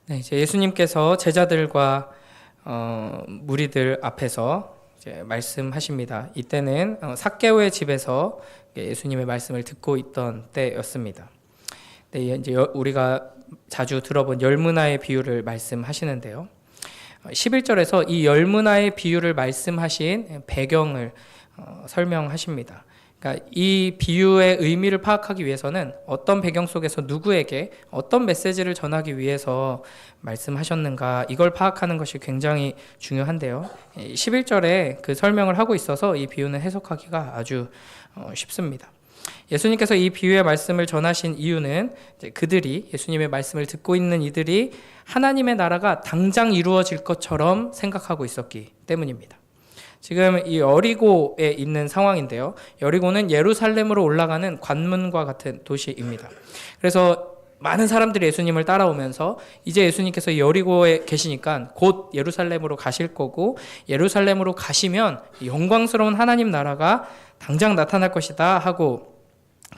네, 이제 예수님께서 제자들과 무리들 앞에서 이제 말씀하십니다. 이때는 삭개오의 집에서 예수님의 말씀을 듣고 있던 때였습니다. 네, 이제 우리가 자주 들어본 열문화의 비유를 말씀하시는데요. 11절에서 이 열문화의 비유를 말씀하신 배경을 설명하십니다. 그러니까 이 비유의 의미를 파악하기 위해서는 어떤 배경 속에서 누구에게 어떤 메시지를 전하기 위해서 말씀하셨는가, 이걸 파악하는 것이 굉장히 중요한데요. 11절에 그 설명을 하고 있어서 이 비유는 해석하기가 아주 쉽습니다. 예수님께서 이 비유의 말씀을 전하신 이유는 그들이, 예수님의 말씀을 듣고 있는 이들이 하나님의 나라가 당장 이루어질 것처럼 생각하고 있었기 때문입니다. 지금 이 여리고에 있는 상황인데요. 여리고는 예루살렘으로 올라가는 관문과 같은 도시입니다. 그래서 많은 사람들이 예수님을 따라오면서 이제 예수님께서 여리고에 계시니까 곧 예루살렘으로 가실 거고, 예루살렘으로 가시면 영광스러운 하나님 나라가 당장 나타날 것이다 하고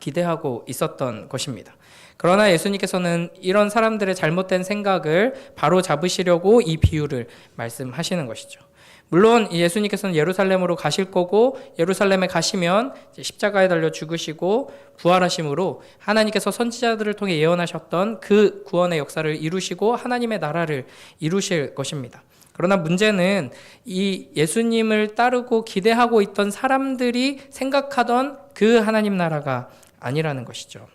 기대하고 있었던 것입니다. 그러나 예수님께서는 이런 사람들의 잘못된 생각을 바로 잡으시려고 이 비유를 말씀하시는 것이죠. 물론 예수님께서는 예루살렘으로 가실 거고, 예루살렘에 가시면 십자가에 달려 죽으시고 부활하심으로 하나님께서 선지자들을 통해 예언하셨던 그 구원의 역사를 이루시고 하나님의 나라를 이루실 것입니다. 그러나 문제는 이 예수님을 따르고 기대하고 있던 사람들이 생각하던 그 하나님 나라가 아니라는 것이죠.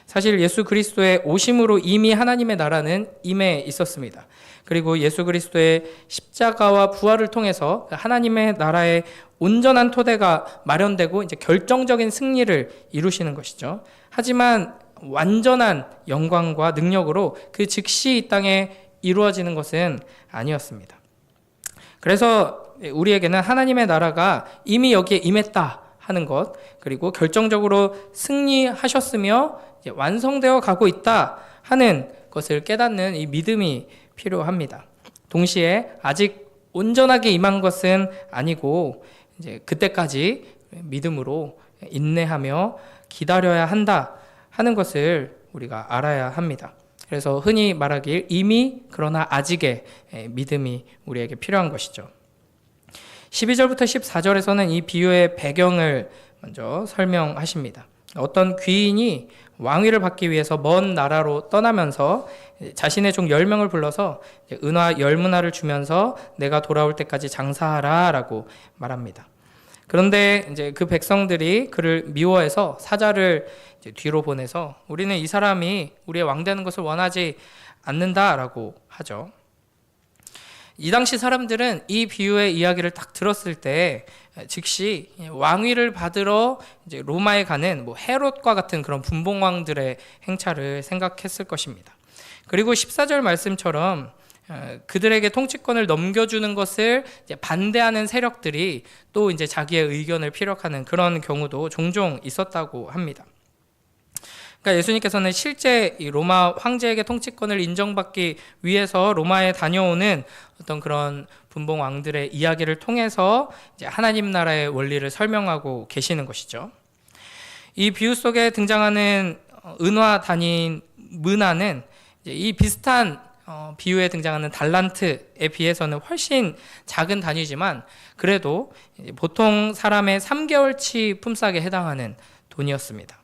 사실 예수 그리스도의 오심으로 이미 하나님의 나라는 임해 있었습니다. 그리고 예수 그리스도의 십자가와 부활을 통해서 하나님의 나라의 온전한 토대가 마련되고 이제 결정적인 승리를 이루시는 것이죠. 하지만 완전한 영광과 능력으로 그 즉시 이 땅에 이루어지는 것은 아니었습니다. 그래서 우리에게는 하나님의 나라가 이미 여기에 임했다 하는 것, 그리고 결정적으로 승리하셨으며 이제 완성되어 가고 있다 하는 것을 깨닫는 이 믿음이 필요합니다. 동시에 아직 온전하게 임한 것은 아니고 이제 그때까지 믿음으로 인내하며 기다려야 한다 하는 것을 우리가 알아야 합니다. 그래서 흔히 말하길 이미 그러나 아직의 믿음이 우리에게 필요한 것이죠. 12절부터 14절에서는 이 비유의 배경을 먼저 설명하십니다. 어떤 귀인이 왕위를 받기 위해서 먼 나라로 떠나면서 자신의 종 10명을 불러서 은화 열문화를 주면서 내가 돌아올 때까지 장사하라 라고 말합니다. 그런데 이제 그 백성들이 그를 미워해서 사자를 뒤로 보내서 우리는 이 사람이 우리의 왕 되는 것을 원하지 않는다라고 하죠. 이 당시 사람들은 이 비유의 이야기를 딱 들었을 때 즉시 왕위를 받으러 이제 로마에 가는 헤롯과 같은 그런 분봉왕들의 행차를 생각했을 것입니다. 그리고 14절 말씀처럼 그들에게 통치권을 넘겨주는 것을 이제 반대하는 세력들이 또 이제 자기의 의견을 피력하는 그런 경우도 종종 있었다고 합니다. 그러니까 예수님께서는 실제 이 로마 황제에게 통치권을 인정받기 위해서 로마에 다녀오는 어떤 그런 분봉 왕들의 이야기를 통해서 이제 하나님 나라의 원리를 설명하고 계시는 것이죠. 이 비유 속에 등장하는 은화 단위인 문화는 이제 이 비슷한 비유에 등장하는 달란트에 비해서는 훨씬 작은 단위지만 그래도 보통 사람의 3개월치 품삯에 해당하는 돈이었습니다.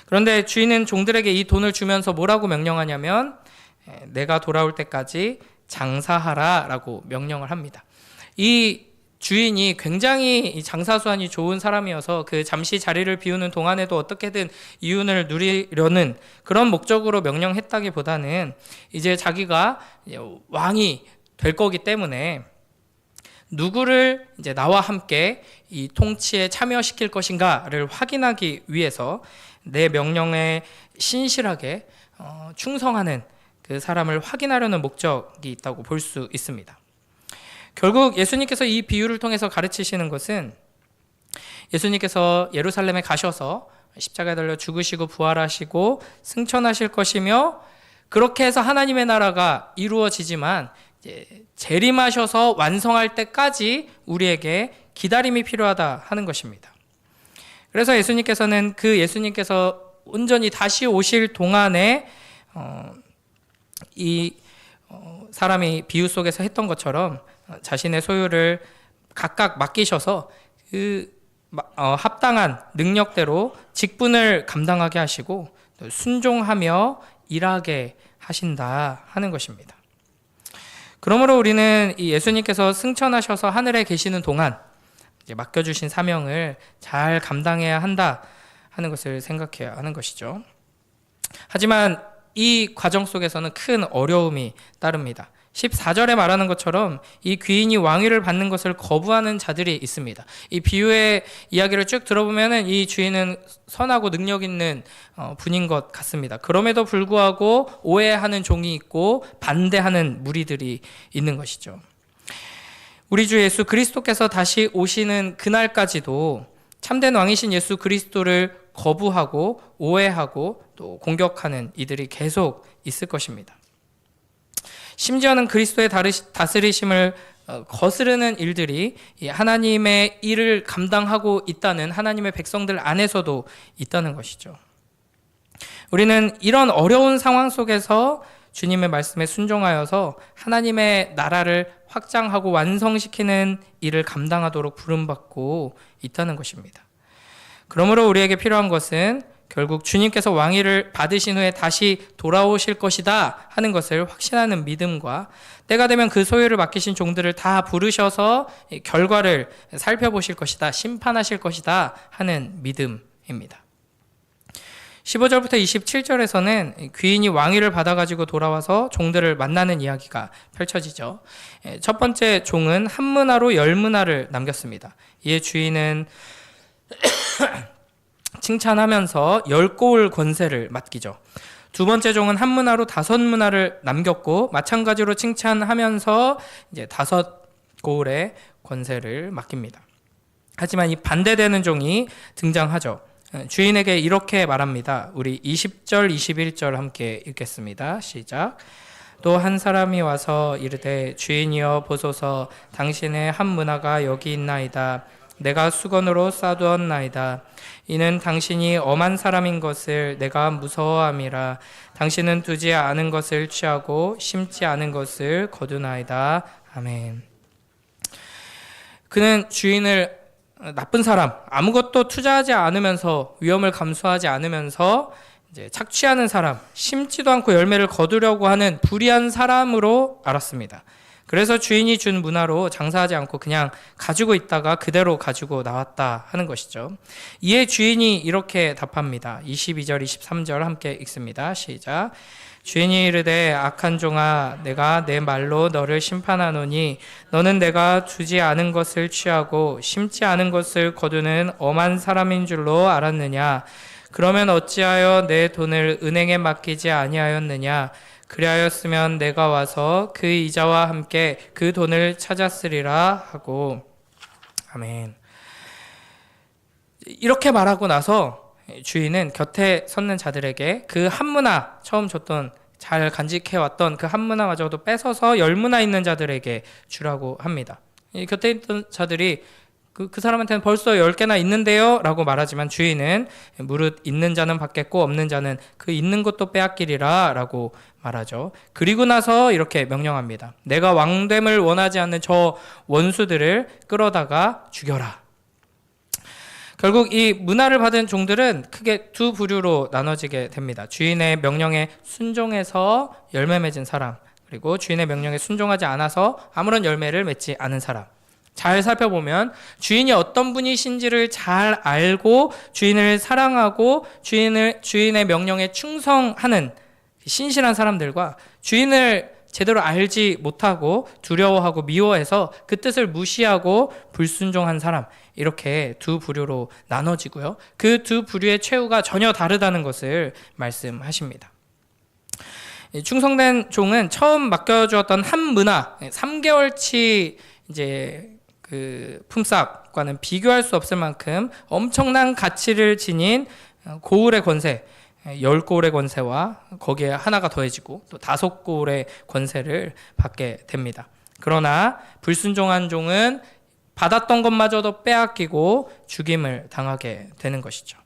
그런데 주인은 종들에게 이 돈을 주면서 뭐라고 명령하냐면 내가 돌아올 때까지 장사하라 라고 명령을 합니다. 이 주인이 굉장히 장사수완이 좋은 사람이어서 그 잠시 자리를 비우는 동안에도 어떻게든 이윤을 누리려는 그런 목적으로 명령했다기보다는 이제 자기가 왕이 될 거기 때문에 누구를 이제 나와 함께 이 통치에 참여시킬 것인가를 확인하기 위해서 내 명령에 신실하게 충성하는 그 사람을 확인하려는 목적이 있다고 볼 수 있습니다. 결국 예수님께서 이 비유를 통해서 가르치시는 것은 예수님께서 예루살렘에 가셔서 십자가에 달려 죽으시고 부활하시고 승천하실 것이며 그렇게 해서 하나님의 나라가 이루어지지만 재림하셔서 완성할 때까지 우리에게 기다림이 필요하다 하는 것입니다. 그래서 예수님께서는 예수님께서 온전히 다시 오실 동안에 이 사람이 비유 속에서 했던 것처럼 자신의 소유를 각각 맡기셔서 합당한 능력대로 직분을 감당하게 하시고 순종하며 일하게 하신다 하는 것입니다. 그러므로 우리는 이 예수님께서 승천하셔서 하늘에 계시는 동안 이제 맡겨주신 사명을 잘 감당해야 한다 하는 것을 생각해야 하는 것이죠. 하지만 이 과정 속에서는 큰 어려움이 따릅니다. 14절에 말하는 것처럼 이 귀인이 왕위를 받는 것을 거부하는 자들이 있습니다. 이 비유의 이야기를 쭉 들어보면 이 주인은 선하고 능력 있는 분인 것 같습니다. 그럼에도 불구하고 오해하는 종이 있고 반대하는 무리들이 있는 것이죠. 우리 주 예수 그리스도께서 다시 오시는 그날까지도 참된 왕이신 예수 그리스도를 거부하고 오해하고 또 공격하는 이들이 계속 있을 것입니다. 심지어는 그리스도의 다스리심을 거스르는 일들이 하나님의 일을 감당하고 있다는 하나님의 백성들 안에서도 있다는 것이죠. 우리는 이런 어려운 상황 속에서 주님의 말씀에 순종하여서 하나님의 나라를 확장하고 완성시키는 일을 감당하도록 부름받고 있다는 것입니다. 그러므로 우리에게 필요한 것은 결국 주님께서 왕위를 받으신 후에 다시 돌아오실 것이다 하는 것을 확신하는 믿음과 때가 되면 그 소유를 맡기신 종들을 다 부르셔서 결과를 살펴보실 것이다, 심판하실 것이다 하는 믿음입니다. 15절부터 27절에서는 귀인이 왕위를 받아가지고 돌아와서 종들을 만나는 이야기가 펼쳐지죠. 첫 번째 종은 한 문화로 10문화를 남겼습니다. 이에 주인은 칭찬하면서 10고울 권세를 맡기죠. 두 번째 종은 한 문화로 5문화를 남겼고 마찬가지로 칭찬하면서 이제 5고울의 권세를 맡깁니다. 하지만 이 반대되는 종이 등장하죠. 주인에게 이렇게 말합니다. 우리 20절, 21절 함께 읽겠습니다. 시작. 또 한 사람이 와서 이르되 주인이여 보소서 당신의 한 문화가 여기 있나이다. 내가 수건으로 싸두었나이다. 이는 당신이 엄한 사람인 것을 내가 무서워함이라. 당신은 두지 않은 것을 취하고 심지 않은 것을 거두나이다. 아멘. 그는 주인을 나쁜 사람, 아무것도 투자하지 않으면서 위험을 감수하지 않으면서 이제 착취하는 사람, 심지도 않고 열매를 거두려고 하는 불의한 사람으로 알았습니다. 그래서 주인이 준 문화로 장사하지 않고 그냥 가지고 있다가 그대로 가지고 나왔다 하는 것이죠. 이에 주인이 이렇게 답합니다. 22절, 23절 함께 읽습니다. 시작. 주인이 이르되 악한 종아 내가 내 말로 너를 심판하노니 너는 내가 주지 않은 것을 취하고 심지 않은 것을 거두는 엄한 사람인 줄로 알았느냐. 그러면 어찌하여 내 돈을 은행에 맡기지 아니하였느냐. 그리하였으면 내가 와서 그 이자와 함께 그 돈을 찾았으리라 하고. 아멘. 이렇게 말하고 나서 주인은 곁에 섰는 자들에게 그 한 문화, 처음 줬던 잘 간직해왔던 그 한 문화마저도 뺏어서 10문화 있는 자들에게 주라고 합니다. 이 곁에 있던 자들이 그 사람한테는 벌써 10개나 있는데요 라고 말하지만 주인은 무릇 있는 자는 받겠고 없는 자는 그 있는 것도 빼앗기리라 라고 말하죠. 그리고 나서 이렇게 명령합니다. 내가 왕됨을 원하지 않는 저 원수들을 끌어다가 죽여라. 결국 이 문화를 받은 종들은 크게 두 부류로 나눠지게 됩니다. 주인의 명령에 순종해서 열매 맺은 사람, 그리고 주인의 명령에 순종하지 않아서 아무런 열매를 맺지 않은 사람. 잘 살펴보면 주인이 어떤 분이신지를 잘 알고 주인을 사랑하고 주인의 명령에 충성하는 신실한 사람들과 주인을 제대로 알지 못하고 두려워하고 미워해서 그 뜻을 무시하고 불순종한 사람, 이렇게 두 부류로 나눠지고요. 그 두 부류의 최후가 전혀 다르다는 것을 말씀하십니다. 충성된 종은 처음 맡겨주었던 한 문화, 3개월치 이제 그 품삯과는 비교할 수 없을 만큼 엄청난 가치를 지닌 고울의 권세, 10고울의 권세와 거기에 하나가 더해지고 또 5고울의 권세를 받게 됩니다. 그러나 불순종한 종은 받았던 것마저도 빼앗기고 죽임을 당하게 되는 것이죠.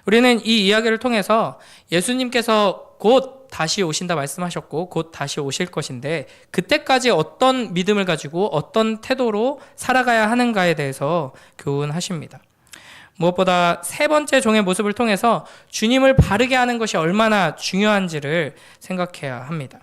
우리는 이 이야기를 통해서 예수님께서 곧 곧 다시 오신다 말씀하셨고 곧 다시 오실 것인데 그때까지 어떤 믿음을 가지고 어떤 태도로 살아가야 하는가에 대해서 교훈하십니다. 무엇보다 세 번째 종의 모습을 통해서 주님을 바르게 하는 것이 얼마나 중요한지를 생각해야 합니다.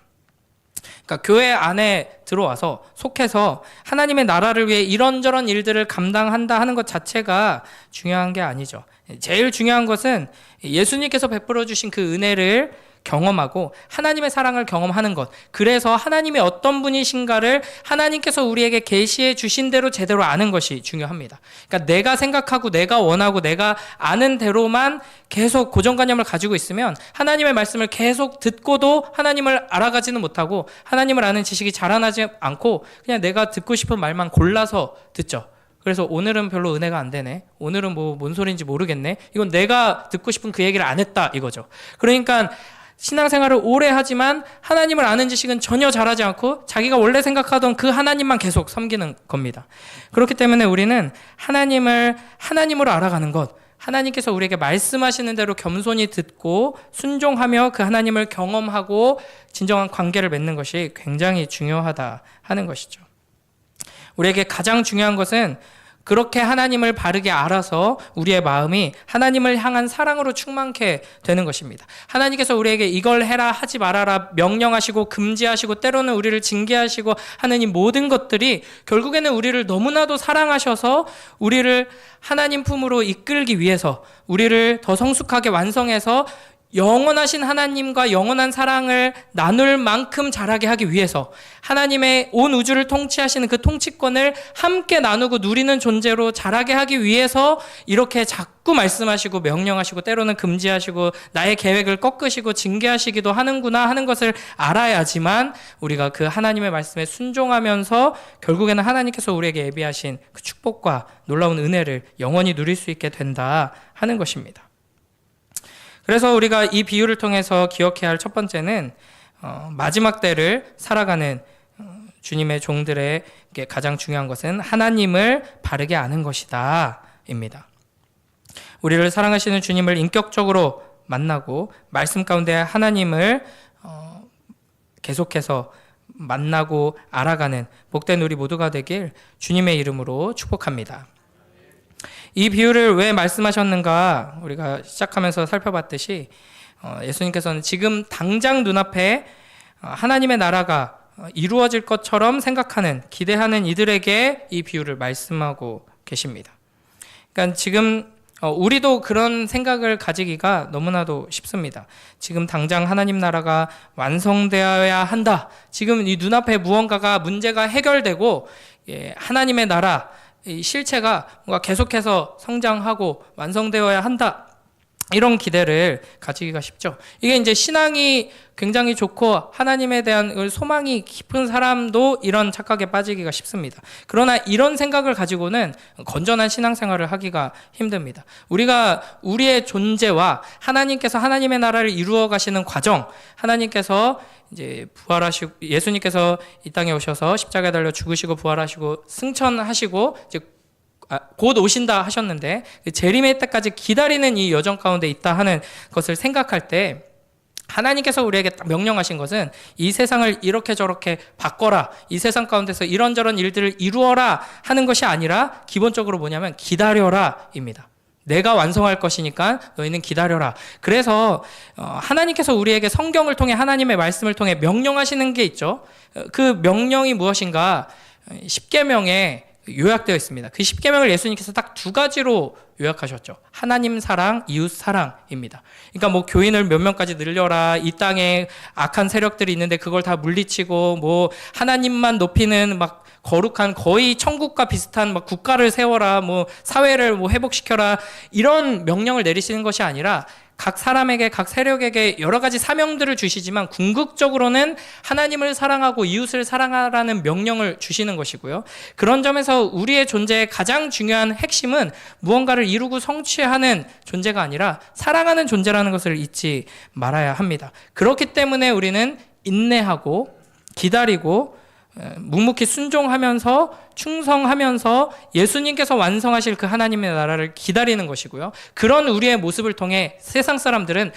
그러니까 교회 안에 들어와서 속해서 하나님의 나라를 위해 이런저런 일들을 감당한다 하는 것 자체가 중요한 게 아니죠. 제일 중요한 것은 예수님께서 베풀어 주신 그 은혜를 경험하고 하나님의 사랑을 경험하는 것, 그래서 하나님이 어떤 분이신가를 하나님께서 우리에게 계시해 주신 대로 제대로 아는 것이 중요합니다. 그러니까 내가 생각하고 내가 원하고 내가 아는 대로만 계속 고정관념을 가지고 있으면 하나님의 말씀을 계속 듣고도 하나님을 알아가지는 못하고 하나님을 아는 지식이 자라나지 않고 그냥 내가 듣고 싶은 말만 골라서 듣죠. 그래서 오늘은 별로 은혜가 안 되네, 오늘은 뭔 소리인지 모르겠네, 이건 내가 듣고 싶은 그 얘기를 안 했다 이거죠. 그러니까 신앙생활을 오래 하지만 하나님을 아는 지식은 전혀 잘하지 않고 자기가 원래 생각하던 그 하나님만 계속 섬기는 겁니다. 그렇기 때문에 우리는 하나님으로 알아가는 것, 하나님께서 우리에게 말씀하시는 대로 겸손히 듣고 순종하며 그 하나님을 경험하고 진정한 관계를 맺는 것이 굉장히 중요하다 하는 것이죠. 우리에게 가장 중요한 것은 그렇게 하나님을 바르게 알아서 우리의 마음이 하나님을 향한 사랑으로 충만케 되는 것입니다. 하나님께서 우리에게 이걸 해라 하지 말아라 명령하시고 금지하시고 때로는 우리를 징계하시고 하는 이 모든 것들이 결국에는 우리를 너무나도 사랑하셔서 우리를 하나님 품으로 이끌기 위해서 우리를 더 성숙하게 완성해서 영원하신 하나님과 영원한 사랑을 나눌 만큼 자라게 하기 위해서 하나님의 온 우주를 통치하시는 그 통치권을 함께 나누고 누리는 존재로 자라게 하기 위해서 이렇게 자꾸 말씀하시고 명령하시고 때로는 금지하시고 나의 계획을 꺾으시고 징계하시기도 하는구나 하는 것을 알아야지만 우리가 그 하나님의 말씀에 순종하면서 결국에는 하나님께서 우리에게 예비하신 그 축복과 놀라운 은혜를 영원히 누릴 수 있게 된다 하는 것입니다. 그래서 우리가 이 비유를 통해서 기억해야 할 첫 번째는 마지막 때를 살아가는 주님의 종들에게 가장 중요한 것은 하나님을 바르게 아는 것이다 입니다. 우리를 사랑하시는 주님을 인격적으로 만나고 말씀 가운데 하나님을 계속해서 만나고 알아가는 복된 우리 모두가 되길 주님의 이름으로 축복합니다. 이 비유를 왜 말씀하셨는가 우리가 시작하면서 살펴봤듯이 예수님께서는 지금 당장 눈앞에 하나님의 나라가 이루어질 것처럼 생각하는, 기대하는 이들에게 이 비유를 말씀하고 계십니다. 그러니까 지금 우리도 그런 생각을 가지기가 너무나도 쉽습니다. 지금 당장 하나님 나라가 완성되어야 한다. 지금 이 눈앞에 무언가가 문제가 해결되고 하나님의 나라 이 실체가 뭔가 계속해서 성장하고 완성되어야 한다. 이런 기대를 가지기가 쉽죠. 이게 이제 신앙이 굉장히 좋고 하나님에 대한 소망이 깊은 사람도 이런 착각에 빠지기가 쉽습니다. 그러나 이런 생각을 가지고는 건전한 신앙생활을 하기가 힘듭니다. 우리가 우리의 존재와 하나님께서 하나님의 나라를 이루어 가시는 과정, 하나님께서 이제 부활하시고 예수님께서 이 땅에 오셔서 십자가에 달려 죽으시고 부활하시고 승천하시고 이제 곧 오신다 하셨는데 재림의 때까지 기다리는 이 여정 가운데 있다 하는 것을 생각할 때 하나님께서 우리에게 명령하신 것은 이 세상을 이렇게 저렇게 바꿔라, 이 세상 가운데서 이런저런 일들을 이루어라 하는 것이 아니라 기본적으로 뭐냐면 기다려라 입니다. 내가 완성할 것이니까 너희는 기다려라. 그래서 하나님께서 우리에게 성경을 통해 하나님의 말씀을 통해 명령하시는 게 있죠. 그 명령이 무엇인가 10계명에 요약되어 있습니다. 그 10계명을 예수님께서 딱 두 가지로 요약하셨죠. 하나님 사랑, 이웃 사랑입니다. 그러니까 뭐 교인을 몇 명까지 늘려라, 이 땅에 악한 세력들이 있는데 그걸 다 물리치고 뭐 하나님만 높이는 막 거룩한 거의 천국과 비슷한 막 국가를 세워라, 뭐 사회를 뭐 회복시켜라, 이런 명령을 내리시는 것이 아니라 각 사람에게, 각 세력에게 여러 가지 사명들을 주시지만 궁극적으로는 하나님을 사랑하고 이웃을 사랑하라는 명령을 주시는 것이고요. 그런 점에서 우리의 존재의 가장 중요한 핵심은 무언가를 이루고 성취하는 존재가 아니라 사랑하는 존재라는 것을 잊지 말아야 합니다. 그렇기 때문에 우리는 인내하고 기다리고 묵묵히 순종하면서 충성하면서 예수님께서 완성하실 그 하나님의 나라를 기다리는 것이고요. 그런 우리의 모습을 통해 세상 사람들은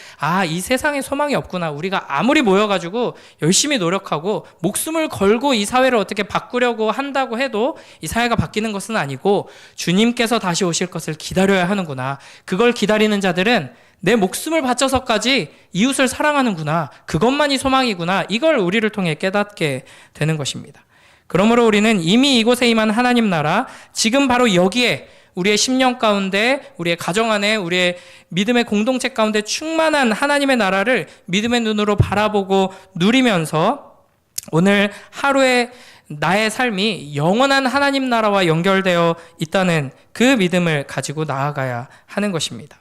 이 세상에 소망이 없구나. 우리가 아무리 모여가지고 열심히 노력하고 목숨을 걸고 이 사회를 어떻게 바꾸려고 한다고 해도 이 사회가 바뀌는 것은 아니고 주님께서 다시 오실 것을 기다려야 하는구나. 그걸 기다리는 자들은 내 목숨을 바쳐서까지 이웃을 사랑하는구나. 그것만이 소망이구나. 이걸 우리를 통해 깨닫게 되는 것입니다. 그러므로 우리는 이미 이곳에 임한 하나님 나라, 지금 바로 여기에 우리의 심령 가운데, 우리의 가정 안에, 우리의 믿음의 공동체 가운데 충만한 하나님의 나라를 믿음의 눈으로 바라보고 누리면서 오늘 하루의 나의 삶이 영원한 하나님 나라와 연결되어 있다는 그 믿음을 가지고 나아가야 하는 것입니다.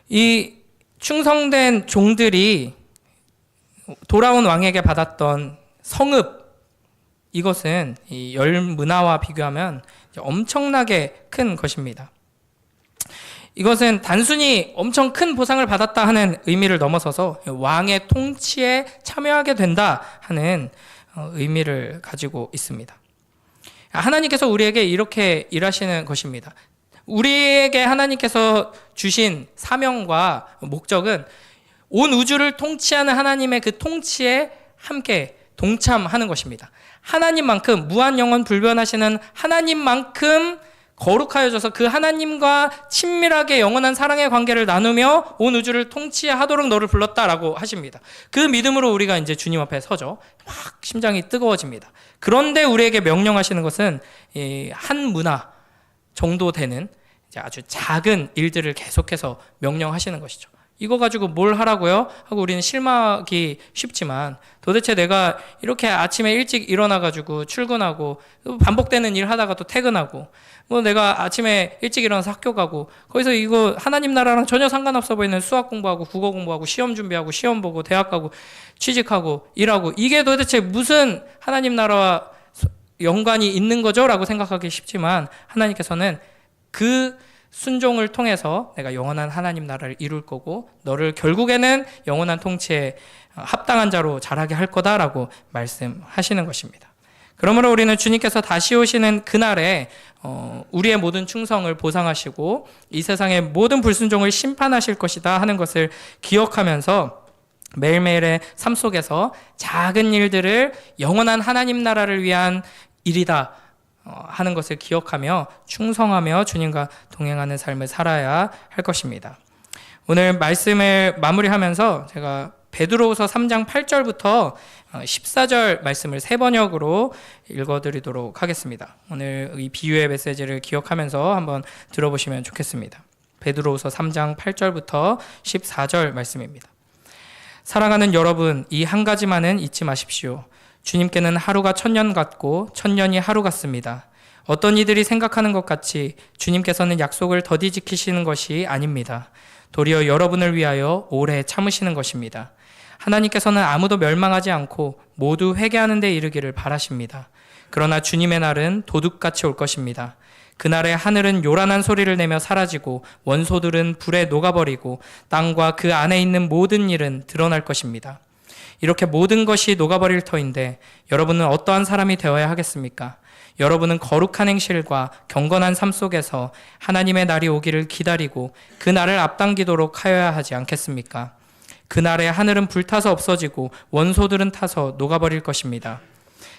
이 충성된 종들이 돌아온 왕에게 받았던 성읍, 이것은 이 열 문화와 비교하면 엄청나게 큰 것입니다. 이것은 단순히 엄청 큰 보상을 받았다 하는 의미를 넘어서서 왕의 통치에 참여하게 된다 하는 의미를 가지고 있습니다. 하나님께서 우리에게 이렇게 일하시는 것입니다. 우리에게 하나님께서 주신 사명과 목적은 온 우주를 통치하는 하나님의 그 통치에 함께 동참하는 것입니다. 하나님만큼 무한 영원 불변하시는 하나님만큼 거룩하여져서 그 하나님과 친밀하게 영원한 사랑의 관계를 나누며 온 우주를 통치하도록 너를 불렀다라고 하십니다. 그 믿음으로 우리가 이제 주님 앞에 서죠. 막 심장이 뜨거워집니다. 그런데 우리에게 명령하시는 것은 한 문화 정도 되는 아주 작은 일들을 계속해서 명령하시는 것이죠. 이거 가지고 뭘 하라고요? 하고 우리는 실망하기 쉽지만 도대체 내가 이렇게 아침에 일찍 일어나가지고 출근하고 반복되는 일 하다가 또 퇴근하고 내가 아침에 일찍 일어나서 학교 가고 거기서 이거 하나님 나라랑 전혀 상관없어 보이는 수학 공부하고 국어 공부하고 시험 준비하고 시험 보고 대학 가고 취직하고 일하고 이게 도대체 무슨 하나님 나라와 연관이 있는 거죠? 라고 생각하기 쉽지만 하나님께서는 그 순종을 통해서 내가 영원한 하나님 나라를 이룰 거고 너를 결국에는 영원한 통치에 합당한 자로 자라게 할 거다라고 말씀하시는 것입니다. 그러므로 우리는 주님께서 다시 오시는 그날에 우리의 모든 충성을 보상하시고 이 세상의 모든 불순종을 심판하실 것이다 하는 것을 기억하면서 매일매일의 삶 속에서 작은 일들을 영원한 하나님 나라를 위한 일이다 하는 것을 기억하며 충성하며 주님과 동행하는 삶을 살아야 할 것입니다. 오늘 말씀을 마무리하면서 제가 베드로후서 3장 8절부터 14절 말씀을 세 번역으로 읽어드리도록 하겠습니다. 오늘 이 비유의 메시지를 기억하면서 한번 들어보시면 좋겠습니다. 베드로후서 3장 8절부터 14절 말씀입니다. 사랑하는 여러분, 이 한 가지만은 잊지 마십시오. 주님께는 하루가 1000년 같고 1000년이 하루 같습니다. 어떤 이들이 생각하는 것 같이 주님께서는 약속을 더디 지키시는 것이 아닙니다. 도리어 여러분을 위하여 오래 참으시는 것입니다. 하나님께서는 아무도 멸망하지 않고 모두 회개하는 데 이르기를 바라십니다. 그러나 주님의 날은 도둑같이 올 것입니다. 그날에 하늘은 요란한 소리를 내며 사라지고 원소들은 불에 녹아버리고 땅과 그 안에 있는 모든 일은 드러날 것입니다. 이렇게 모든 것이 녹아버릴 터인데 여러분은 어떠한 사람이 되어야 하겠습니까? 여러분은 거룩한 행실과 경건한 삶 속에서 하나님의 날이 오기를 기다리고 그 날을 앞당기도록 하여야 하지 않겠습니까? 그날에 하늘은 불타서 없어지고 원소들은 타서 녹아버릴 것입니다.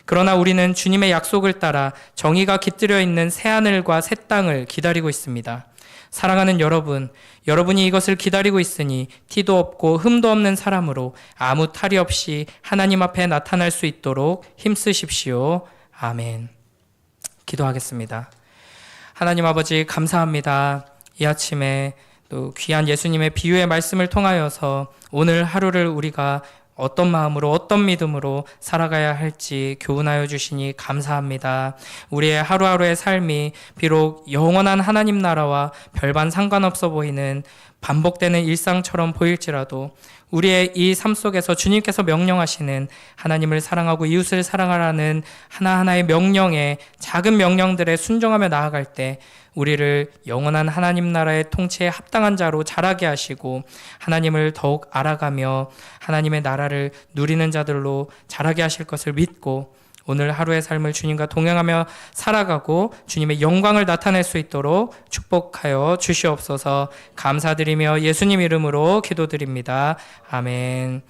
그러나 우리는 주님의 약속을 따라 정의가 깃들여 있는 새하늘과 새 땅을 기다리고 있습니다. 사랑하는 여러분, 여러분이 이것을 기다리고 있으니 티도 없고 흠도 없는 사람으로 아무 탈이 없이 하나님 앞에 나타날 수 있도록 힘쓰십시오. 아멘. 기도하겠습니다. 하나님 아버지 감사합니다. 이 아침에 또 귀한 예수님의 비유의 말씀을 통하여서 오늘 하루를 우리가 어떤 마음으로 어떤 믿음으로 살아가야 할지 교훈하여 주시니 감사합니다. 우리의 하루하루의 삶이 비록 영원한 하나님 나라와 별반 상관없어 보이는 반복되는 일상처럼 보일지라도 우리의 이 삶 속에서 주님께서 명령하시는 하나님을 사랑하고 이웃을 사랑하라는 하나하나의 명령에, 작은 명령들에 순종하며 나아갈 때 우리를 영원한 하나님 나라의 통치에 합당한 자로 자라게 하시고 하나님을 더욱 알아가며 하나님의 나라를 누리는 자들로 자라게 하실 것을 믿고 오늘 하루의 삶을 주님과 동행하며 살아가고 주님의 영광을 나타낼 수 있도록 축복하여 주시옵소서. 감사드리며 예수님 이름으로 기도드립니다. 아멘.